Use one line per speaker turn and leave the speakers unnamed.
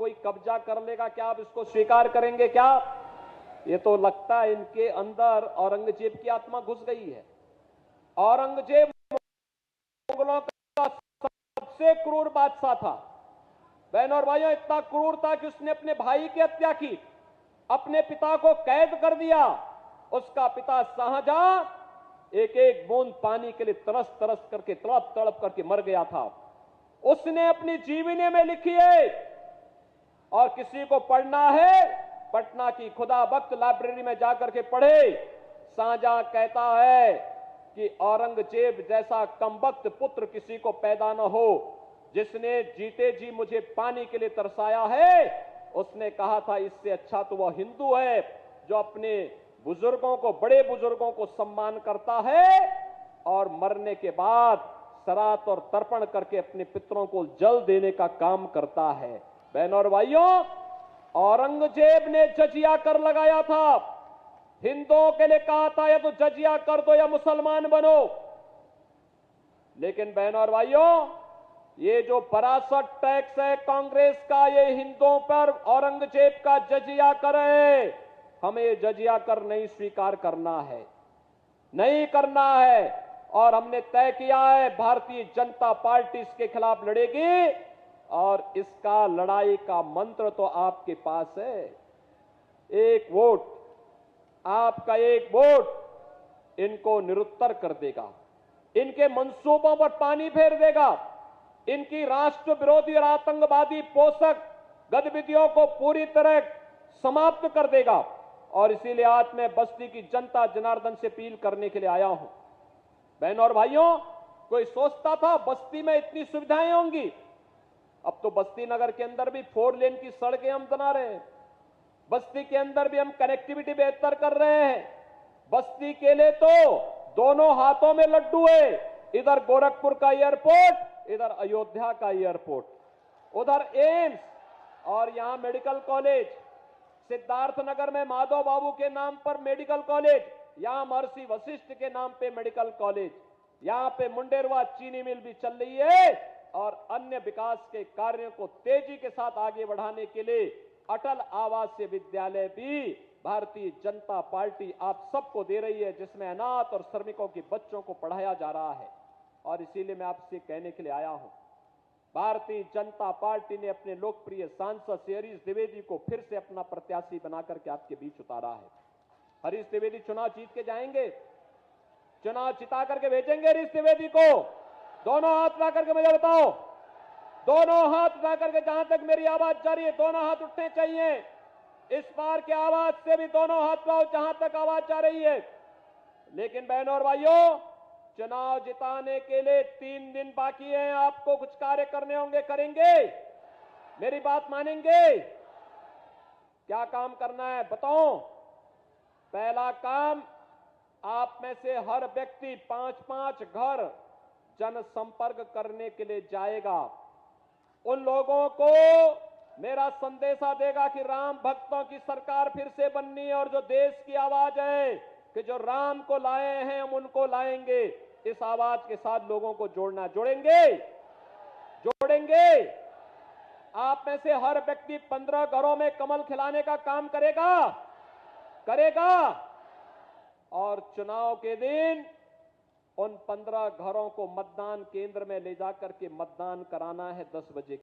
कोई कब्जा कर लेगा, क्या आप इसको स्वीकार करेंगे क्या? ये तो लगता है इनके अंदर औरंगजेब की आत्मा घुस गई है। औरंगजेब मुगलों का सबसे क्रूर बादशाह था। बहनों और भाइयों, इतना क्रूर था कि उसने अपने भाई की हत्या की, अपने पिता को कैद कर दिया। उसका पिता शाहजहां एक एक बूंद पानी के लिए तरस तरस करके, तड़प तड़प करके मर गया था। उसने अपनी जीवनी में लिखी है, और किसी को पढ़ना है पटना की खुदा बख्त लाइब्रेरी में जाकर के पढ़े। शाहजहां कहता है कि औरंगजेब जैसा कमबख्त पुत्र किसी को पैदा न हो, जिसने जीते जी मुझे पानी के लिए तरसाया है। उसने कहा था इससे अच्छा तो वह हिंदू है जो अपने बुजुर्गों को, बड़े बुजुर्गों को सम्मान करता है और मरने के बाद सरात और तर्पण करके अपने पितरों को जल देने का काम करता है। बहनों और भाइयों, औरंगजेब ने जजिया कर लगाया था। हिंदुओं के लिए कहा था या तो जजिया कर दो या मुसलमान बनो। लेकिन बहनों और भाइयों, ये जो परासत टैक्स है कांग्रेस का, ये हिंदुओं पर औरंगजेब का जजिया करे। हमें ये जजिया कर नहीं स्वीकार करना है, नहीं करना है। और हमने तय किया है भारतीय जनता पार्टी इसके खिलाफ लड़ेगी, और इसका लड़ाई का मंत्र तो आपके पास है। एक वोट, आपका एक वोट इनको निरुत्तर कर देगा, इनके मंसूबों पर पानी फेर देगा, इनकी राष्ट्र विरोधी और आतंकवादी पोषक गतिविधियों को पूरी तरह समाप्त कर देगा। और इसीलिए आज मैं बस्ती की जनता जनार्दन से अपील करने के लिए आया हूं। बहनों और भाइयों, कोई सोचता था बस्ती में इतनी सुविधाएं होंगी? अब तो बस्ती नगर के अंदर भी 4 लेन की सड़कें हम बना रहे हैं। बस्ती के अंदर भी हम कनेक्टिविटी बेहतर कर रहे हैं। बस्ती के लिए तो दोनों हाथों में लड्डू है, इधर गोरखपुर का एयरपोर्ट, इधर अयोध्या का एयरपोर्ट, उधर एम्स, और यहां मेडिकल कॉलेज। सिद्धार्थनगर में माधव बाबू के नाम पर मेडिकल कॉलेज, यहां महर्षि वशिष्ठ के नाम पे मेडिकल कॉलेज, यहां पे मुंडेरवा चीनी मिल भी चल रही है। और अन्य विकास के कार्यों को तेजी के साथ आगे बढ़ाने के लिए अटल आवासीय विद्यालय भी भारतीय जनता पार्टी आप सबको दे रही है, जिसमें अनाथ और श्रमिकों के बच्चों को पढ़ाया जा रहा है। और इसीलिए मैं आपसे कहने के लिए आया हूं, भारतीय जनता पार्टी ने अपने लोकप्रिय सांसद श्री हरीश द्विवेदी को फिर से अपना प्रत्याशी बनाकर के आपके बीच उतारा है। हरीश द्विवेदी चुनाव जीत के जाएंगे, चुनाव जिता करके भेजेंगे हरीश द्विवेदी को। दोनों हाथ उठा करके मुझे बताओ, दोनों हाथ उठा करके, जहां तक मेरी आवाज जा रही है दोनों हाथ उठने चाहिए। इस बार की आवाज से भी दोनों हाथ उठाओ जहां तक आवाज जा रही है। लेकिन बहनों और भाइयों, चुनाव जिताने के लिए 3 दिन बाकी है। आपको कुछ कार्य करने होंगे, करेंगे? मेरी बात मानेंगे? क्या काम करना है बताओ? पहला काम, आप में से हर व्यक्ति 5-5 घर जनसंपर्क करने के लिए जाएगा। उन लोगों को मेरा संदेशा देगा कि राम भक्तों की सरकार फिर से बननी है, और जो देश की आवाज है कि जो राम को लाए हैं हम उनको लाएंगे, इस आवाज के साथ लोगों को जोड़ना। जोड़ेंगे? जोड़ेंगे? आप में से हर व्यक्ति 15 घरों में कमल खिलाने का काम करेगा? करेगा? और चुनाव के दिन उन 15 घरों को मतदान केंद्र में ले जाकर के मतदान कराना है 10 बजे।